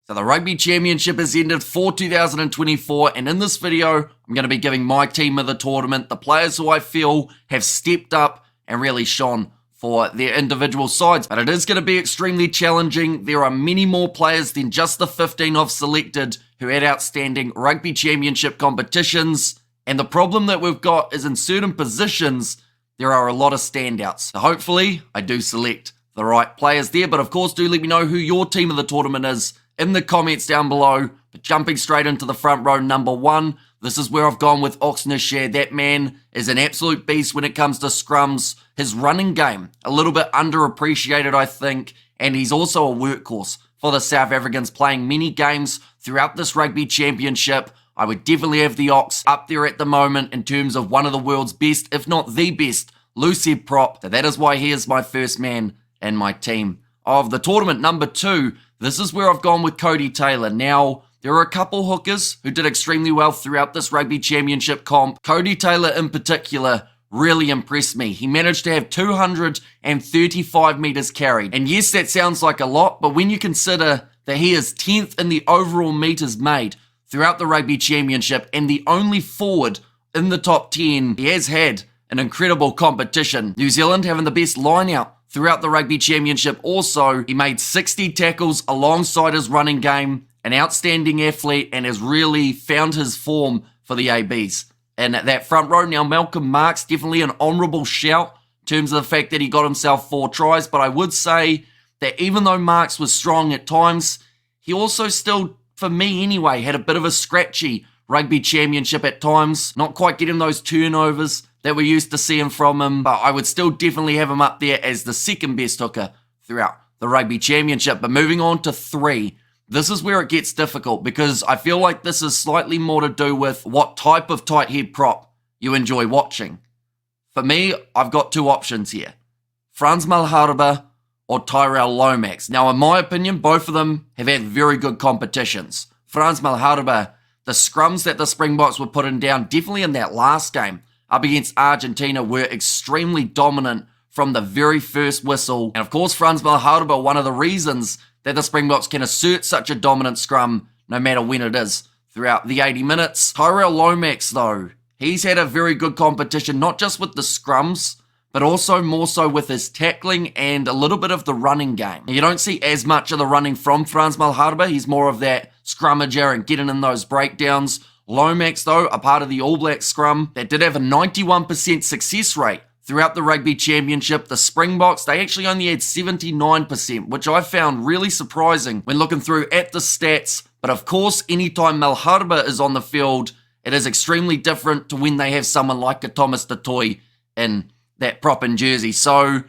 So the Rugby Championship has ended for 2024, and in this video, I'm going to be giving my team of the tournament, the players who I feel have stepped up and really shone for their individual sides. But it is going to be extremely challenging. There are many more players than just the 15 I've selected who had outstanding Rugby Championship competitions. And the problem that we've got is in certain positions, there are a lot of standouts. So hopefully, I do select the right players there. But of course, do let me know who your team of the tournament is in the comments down below. But jumping straight into the front row, number one, this is where I've gone with Oxnashare. That man is an absolute beast when it comes to scrums. His running game, a little bit underappreciated, I think, and he's also a workhorse for the South Africans, playing many games throughout this Rugby Championship. I would definitely have the Ox up there at the moment in terms of one of the world's best, if not the best, loose head prop. So that is why he is my first man in my team of the tournament. Number two, this is where I've gone with Cody Taylor. Now, there are a couple hookers who did extremely well throughout this Rugby Championship comp. Cody Taylor in particular really impressed me. He managed to have 235 meters carried. And yes, that sounds like a lot, but when you consider that he is 10th in the overall meters made throughout the Rugby Championship and the only forward in the top 10, he has had an incredible competition. New Zealand having the best line out throughout the Rugby Championship. Also, he made 60 tackles alongside his running game, an outstanding athlete, and has really found his form for the ABs. And at that front row, now Malcolm Marx, definitely an honourable shout in terms of the fact that he got himself 4 tries, but I would say that even though Marx was strong at times, he also still, for me anyway, had a bit of a scratchy Rugby Championship at times, not quite getting those turnovers that we're used to seeing from him, but I would still definitely have him up there as the second best hooker throughout the Rugby Championship. But moving on to 3, this is where it gets difficult because I feel like this is slightly more to do with what type of tight head prop you enjoy watching. For me, I've got 2 options here, Frans Malherbe or Tyrell Lomax. Now, in my opinion, both of them have had very good competitions. Frans Malherbe, the scrums that the Springboks were putting down, definitely in that last game up against Argentina, were extremely dominant from the very first whistle. And of course, Frans Malherbe, one of the reasons that the Springboks can assert such a dominant scrum no matter when it is throughout the 80 minutes. Tyrell Lomax, though, he's had a very good competition, not just with the scrums, but also more so with his tackling and a little bit of the running game. You don't see as much of the running from Frans Malherbe. He's more of that scrummager and getting in those breakdowns. Lomax, though, a part of the All Black scrum that did have a 91% success rate throughout the Rugby Championship. The Springboks, they actually only had 79%, which I found really surprising when looking through at the stats. But of course, anytime Malherbe is on the field, it is extremely different to when they have someone like a Thomas du Toit in that prop and jersey. So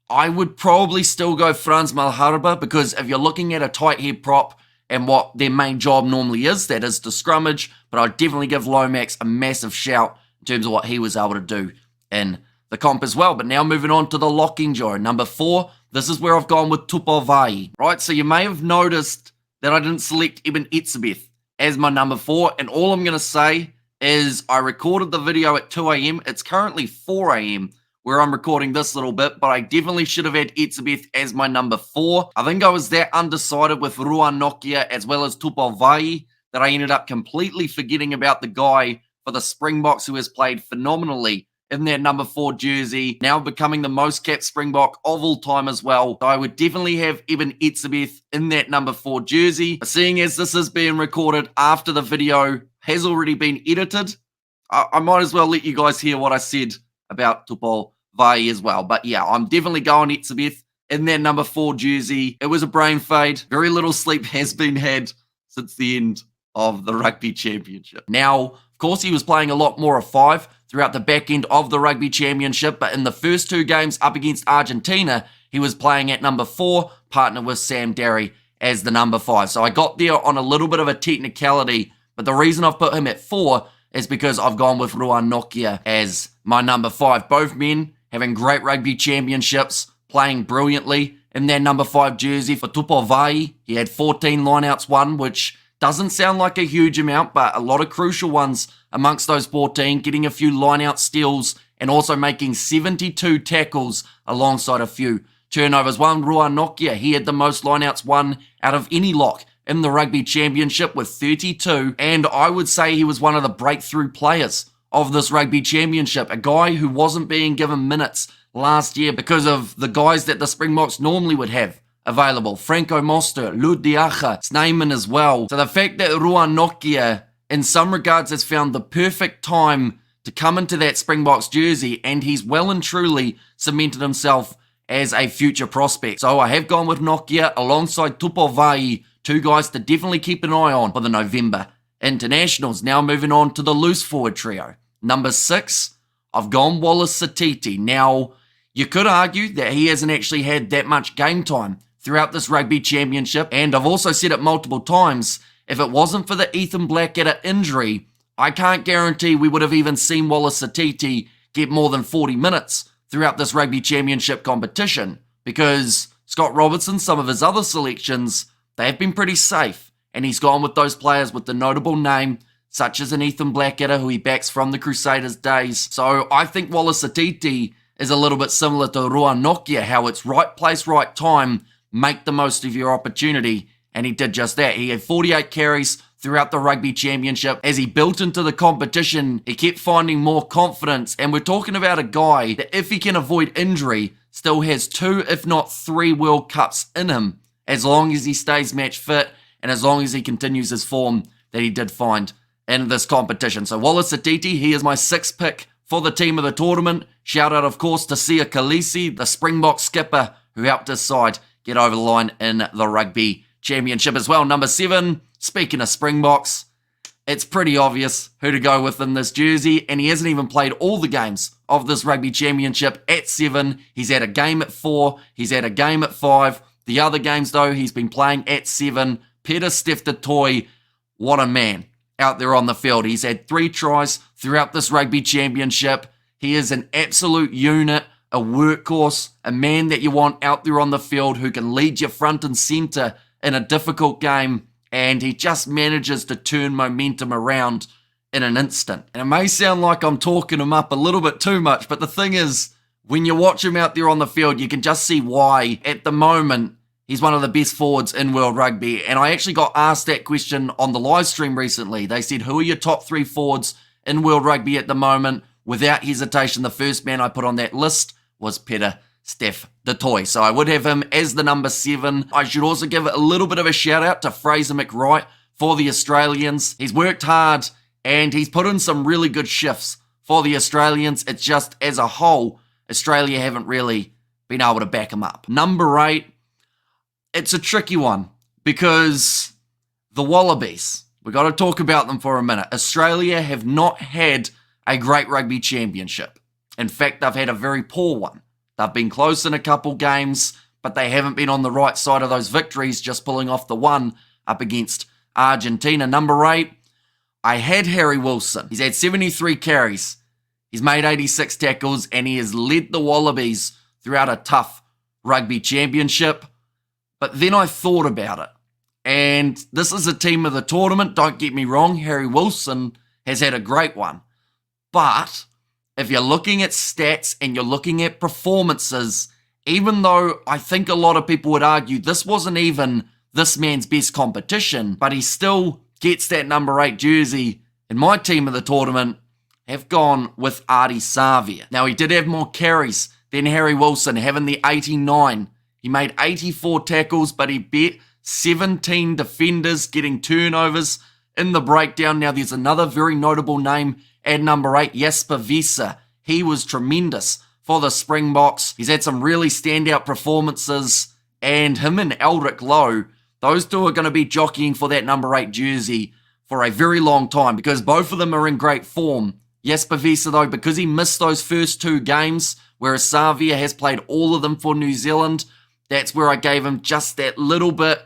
I would probably still go Frans Malherbe, because if you're looking at a tight head prop and what their main job normally is, that is to scrummage, but I'd definitely give Lomax a massive shout in terms of what he was able to do in the comp as well. But now moving on to the locking jaw. Number 4, this is where I've gone with Tupavai. Right, so you may have noticed that I didn't select Eben Etzebeth as my number 4, and all I'm going to say is I recorded the video at 2 a.m. It's currently 4 a.m. where I'm recording this little bit, but I definitely should have had Etzebeth as my number 4. I think I was that undecided with Ruan Nokia as well as Tupavai that I ended up completely forgetting about the guy for the Springboks who has played phenomenally in their number 4 jersey, now becoming the most capped Springbok of all time as well. So I would definitely have Eben Etzebeth in that number 4 jersey. But seeing as this is being recorded after the video has already been edited, I might as well let you guys hear what I said about Tupavai as well. But yeah, I'm definitely going Etzebeth in that number 4 jersey. It was a brain fade. Very little sleep has been had since the end of the Rugby Championship. Now, of course, he was playing a lot more of 5 throughout the back end of the Rugby Championship, but in the first 2 games up against Argentina, he was playing at number 4, partnered with Sam Darry as the number 5. So I got there on a little bit of a technicality, but the reason I've put him at 4 is because I've gone with Ruan Nokia as my number 5. Both men having great Rugby Championships, playing brilliantly in their number 5 jersey. For Tupavai, he had 14 lineouts won, which doesn't sound like a huge amount, but a lot of crucial ones amongst those 14, getting a few lineout steals and also making 72 tackles alongside a few turnovers. One, Ruan Nokia, he had the most lineouts won out of any lock in the Rugby Championship with 32, and I would say he was one of the breakthrough players of this Rugby Championship, a guy who wasn't being given minutes last year because of the guys that the Springboks normally would have available. Franco Moster, Lud Diacha, Snyman as well. So the fact that Ruan Nokia in some regards has found the perfect time to come into that Springboks jersey, and he's well and truly cemented himself as a future prospect. So I have gone with Nokia alongside Tupovai, two guys to definitely keep an eye on for the November internationals. Now moving on to the loose forward trio. Number 6, I've gone Wallace Satiti. Now, you could argue that he hasn't actually had that much game time throughout this Rugby Championship, and I've also said it multiple times, if it wasn't for the Ethan Blackadder injury, I can't guarantee we would have even seen Wallace Satiti get more than 40 minutes throughout this Rugby Championship competition, because Scott Robertson, some of his other selections, they have been pretty safe, and he's gone with those players with the notable name, such as an Ethan Blackadder, who he backs from the Crusaders days. So I think Wallace Satiti is a little bit similar to Ruan Nokia, how it's right place, right time, make the most of your opportunity, and he did just that. He had 48 carries throughout the Rugby Championship. As he built into the competition, he kept finding more confidence, and we're talking about a guy that, if he can avoid injury, still has 2, if not 3 World Cups in him, as long as he stays match fit, and as long as he continues his form that he did find in this competition. So Wallace Satiti, he is my 6th pick for the team of the tournament. Shout out, of course, to Sia Khaleesi, the Springbok skipper, who helped his side get over the line in the Rugby Championship as well. Number 7, speaking of Springboks, it's pretty obvious who to go with in this jersey, and he hasn't even played all the games of this Rugby Championship at 7. He's had a game at 4, he's had a game at 5. The other games, though, he's been playing at 7. Peter Steph-Toy, what a man out there on the field. He's had 3 tries throughout this Rugby Championship. He is an absolute unit, a workhorse, a man that you want out there on the field who can lead you front and centre in a difficult game, and he just manages to turn momentum around in an instant. And it may sound like I'm talking him up a little bit too much, but the thing is, when you watch him out there on the field, you can just see why, at the moment, he's one of the best forwards in World Rugby. And I actually got asked that question on the live stream recently. They said, who are your top 3 forwards in World Rugby at the moment? Without hesitation, the first man I put on that list was Peter Steph-Toy. So I would have him as the number 7. I should also give a little bit of a shout out to Fraser McWright for the Australians. He's worked hard and he's put in some really good shifts for the Australians. It's just, as a whole, Australia haven't really been able to back him up. Number 8, it's a tricky one because the Wallabies, we've got to talk about them for a minute. Australia have not had a great Rugby Championship. In fact, they've had a very poor one. They've been close in a couple games, but they haven't been on the right side of those victories, just pulling off the one up against Argentina. Number 8, I had Harry Wilson. He's had 73 carries. He's made 86 tackles, and he has led the Wallabies throughout a tough Rugby Championship. But then I thought about it, and this is a team of the tournament. Don't get me wrong, Harry Wilson has had a great one. But if you're looking at stats and you're looking at performances, even though I think a lot of people would argue this wasn't even this man's best competition, but he still gets that number 8 jersey, in my team of the tournament have gone with Ardie Savea. Now, he did have more carries than Harry Wilson, having the 89. He made 84 tackles, but he beat 17 defenders, getting turnovers in the breakdown. Now, there's another very notable name at number 8, Jasper Wiese. He was tremendous for the Springboks. He's had some really standout performances, and him and Eldrick Lowe, those two are going to be jockeying for that number 8 jersey for a very long time because both of them are in great form. Jasper Wiese, though, because he missed those first 2 games, whereas Savea has played all of them for New Zealand, that's where I gave him just that little bit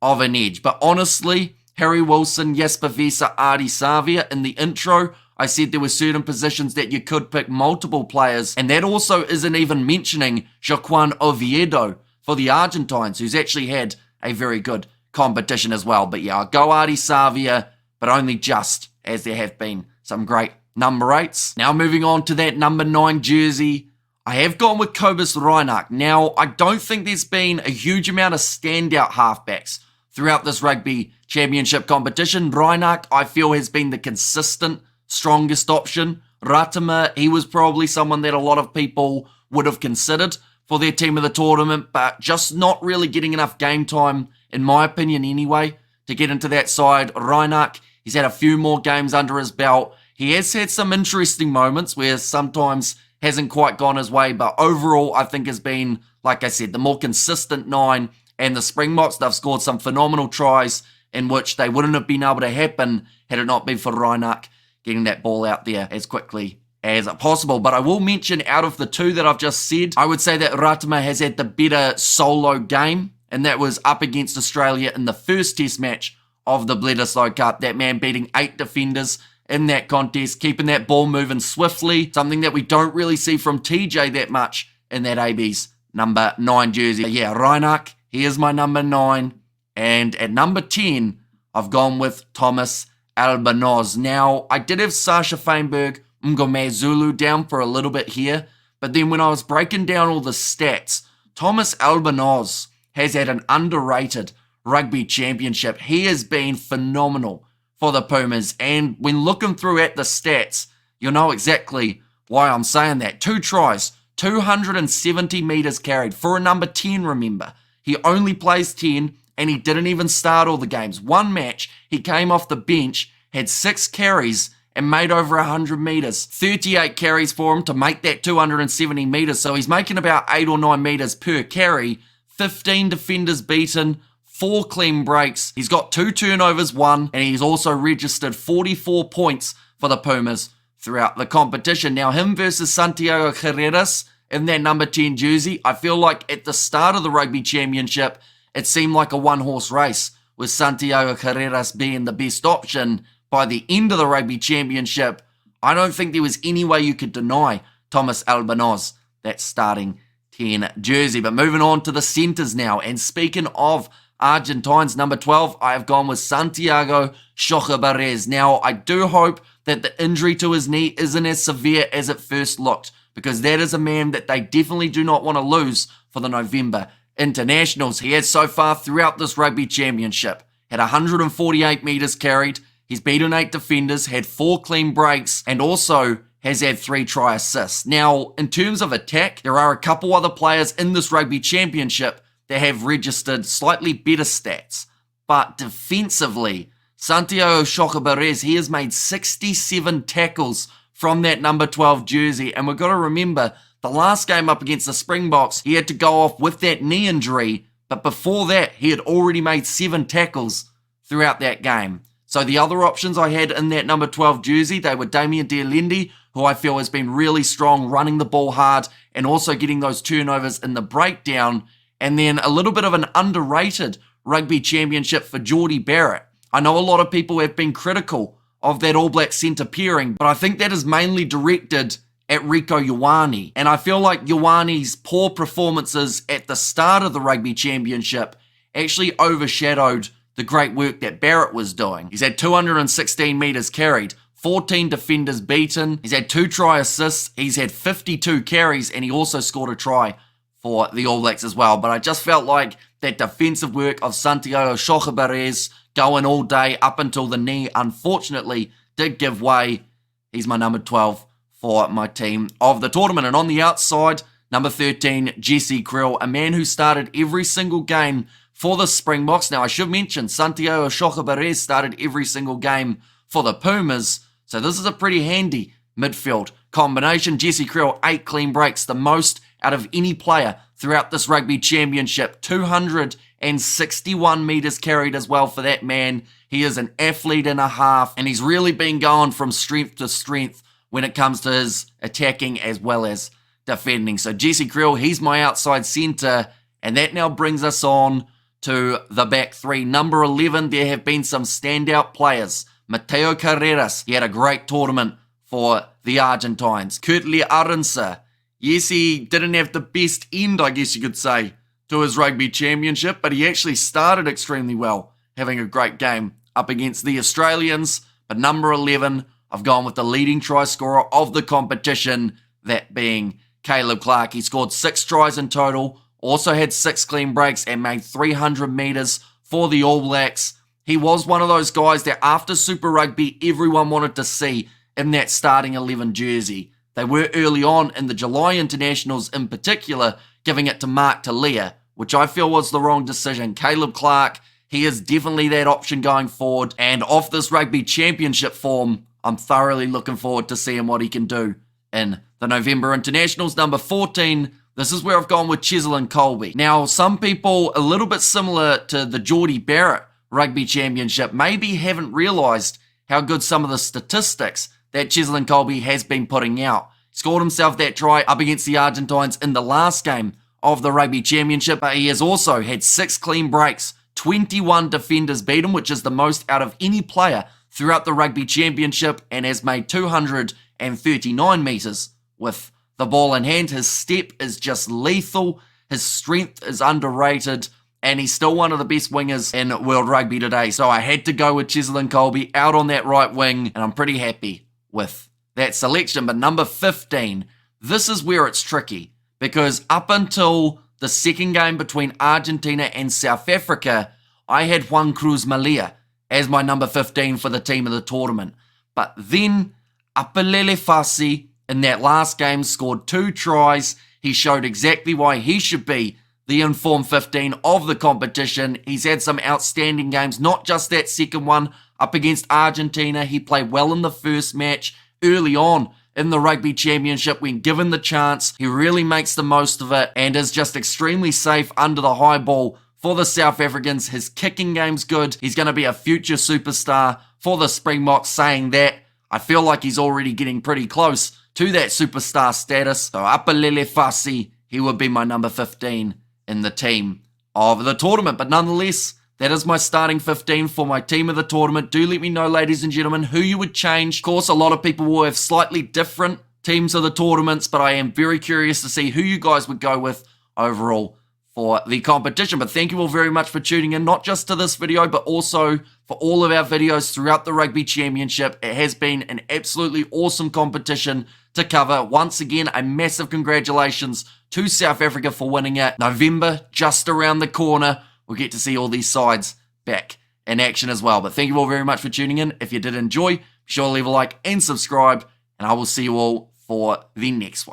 of an edge. But honestly, Harry Wilson, Jasper Wiese, Ardie Savea, in the intro, I said there were certain positions that you could pick multiple players, and that also isn't even mentioning Joaquin Oviedo for the Argentines, who's actually had a very good competition as well. But yeah, I'll go Ardie Savea, but only just, as there have been some great number 8s. Now moving on to that number 9 jersey, I have gone with Cobus Reinach. Now, I don't think there's been a huge amount of standout halfbacks throughout this Rugby Championship competition. Reinach, I feel, has been the consistent, strongest option. Ratama, he was probably someone that a lot of people would have considered for their team of the tournament, but just not really getting enough game time, in my opinion anyway, to get into that side. Reinach, he's had a few more games under his belt. He has had some interesting moments where sometimes hasn't quite gone his way, but overall I think has been, like I said, the more consistent 9. And the Springboks, they've scored some phenomenal tries in which they wouldn't have been able to happen had it not been for Reinach getting that ball out there as quickly as possible. But I will mention, out of the two that I've just said, I would say that Ratama has had the better solo game, and that was up against Australia in the first test match of the Bledisloe Cup. That man beating 8 defenders in that contest, keeping that ball moving swiftly, something that we don't really see from TJ that much in that AB's number 9 jersey. Yeah, Reinach, he is my number 9. And at number 10, I've gone with Thomas Albanoz. Now, I did have Sasha Feinberg, Mngomezulu down for a little bit here, but then when I was breaking down all the stats, Thomas Albanoz has had an underrated Rugby Championship. He has been phenomenal for the Pumas, and when looking through at the stats, you'll know exactly why I'm saying that. 2 tries, 270 metres carried for a number 10, remember. He only plays 10, and he didn't even start all the games. One match, he came off the bench, had 6 carries, and made over 100 metres. 38 carries for him to make that 270 metres, so he's making about 8 or 9 metres per carry. 15 defenders beaten, 4 clean breaks. He's got 2 turnovers won, and he's also registered 44 points for the Pumas throughout the competition. Now, him versus Santiago Carreras in that number 10 jersey, I feel like at the start of the Rugby Championship, it seemed like a one-horse race, with Santiago Carreras being the best option. By the end of the Rugby Championship, I don't think there was any way you could deny Thomas Albanoz that starting 10 jersey. But moving on to the centres now, and speaking of Argentines, number 12, I have gone with Santiago Chochabarez. Now, I do hope that the injury to his knee isn't as severe as it first looked, because that is a man that they definitely do not want to lose for the November internationals. He has so far throughout this Rugby Championship had 148 metres carried. He's beaten 8 defenders, had 4 clean breaks, and also has had 3 try assists. Now, in terms of attack, there are a couple other players in this Rugby Championship that have registered slightly better stats. But defensively, Santiago Chochabarez, he has made 67 tackles from that number 12 jersey. And we've got to remember, the last game up against the Springboks, he had to go off with that knee injury. But before that, he had already made 7 tackles throughout that game. So the other options I had in that number 12 jersey, they were Damien Dialendi, who I feel has been really strong, running the ball hard, and also getting those turnovers in the breakdown. And then a little bit of an underrated Rugby Championship for Geordie Barrett. I know a lot of people have been critical of that All Black centre pairing, but I think that is mainly directed at Rico Ioane. And I feel like Ioane's poor performances at the start of the Rugby Championship actually overshadowed the great work that Barrett was doing. He's had 216 metres carried, 14 defenders beaten. He's had 2 try assists. He's had 52 carries, and he also scored a try for the All Blacks as well. But I just felt like that defensive work of Santiago Chochabarez going all day up until the knee, unfortunately, did give way. He's my number 12 for my team of the tournament. And on the outside, number 13, Jesse Krill, a man who started every single game for the Springboks. Now, I should mention, Santiago Chochabarez started every single game for the Pumas, so this is a pretty handy midfield combination. Jesse Krill, 8 clean breaks, the most out of any player throughout this Rugby Championship. 261 metres carried as well for that man. He is an athlete and a half, and he's really been going from strength to strength when it comes to his attacking as well as defending. So Jesse Krill, he's my outside centre, and that now brings us on to the back 3. Number 11, there have been some standout players. Mateo Carreras, he had a great tournament for the Argentines. Kurtley Aronsa, yes, he didn't have the best end, I guess you could say, to his Rugby Championship, but he actually started extremely well, having a great game up against the Australians. But number 11, I've gone with the leading try scorer of the competition, that being Caleb Clark. He scored 6 tries in total, also had 6 clean breaks, and made 300 metres for the All Blacks. He was one of those guys that after Super Rugby, everyone wanted to see in that starting 11 jersey. They were early on in the July internationals in particular, giving it to Mark Talia, which I feel was the wrong decision. Caleb Clarke, he is definitely that option going forward. And off this Rugby Championship form, I'm thoroughly looking forward to seeing what he can do in the November internationals. Number 14, this is where I've gone with Cheslin Kolbe. Now, some people, a little bit similar to the Geordie Barrett Rugby Championship, maybe haven't realised how good some of the statistics that Cheslin Kolbe has been putting out. Scored himself that try up against the Argentines in the last game of the Rugby Championship, but he has also had 6 clean breaks, 21 defenders beat him, which is the most out of any player throughout the Rugby Championship, and has made 239 metres with the ball in hand. His step is just lethal, his strength is underrated, and he's still one of the best wingers in World Rugby today. So I had to go with Cheslin Kolbe out on that right wing, and I'm pretty happy with that selection. But number 15, this is where it's tricky, because up until the second game between Argentina and South Africa, I had Juan Cruz Malia as my number 15 for the team of the tournament. But then Apelele Fasi in that last game scored 2 tries. He showed exactly why he should be the informed 15 of the competition. He's had some outstanding games, not just that second one up against Argentina. He played well in the first match early on in the Rugby Championship when given the chance. He really makes the most of it and is just extremely safe under the high ball for the South Africans. His kicking game's good. He's going to be a future superstar for the Springboks. Saying that, I feel like he's already getting pretty close to that superstar status. So Apelele Fasi, he would be my number 15 in the team of the tournament. But nonetheless, that is my starting 15 for my team of the tournament. Do let me know, ladies and gentlemen, who you would change. Of course, a lot of people will have slightly different teams of the tournaments, but I am very curious to see who you guys would go with overall for the competition. But thank you all very much for tuning in, not just to this video, but also for all of our videos throughout the Rugby Championship. It has been an absolutely awesome competition to cover. Once again, a massive congratulations to South Africa for winning it. November, just around the corner. We'll get to see all these sides back in action as well. But thank you all very much for tuning in. If you did enjoy, be sure to leave a like and subscribe, and I will see you all for the next one.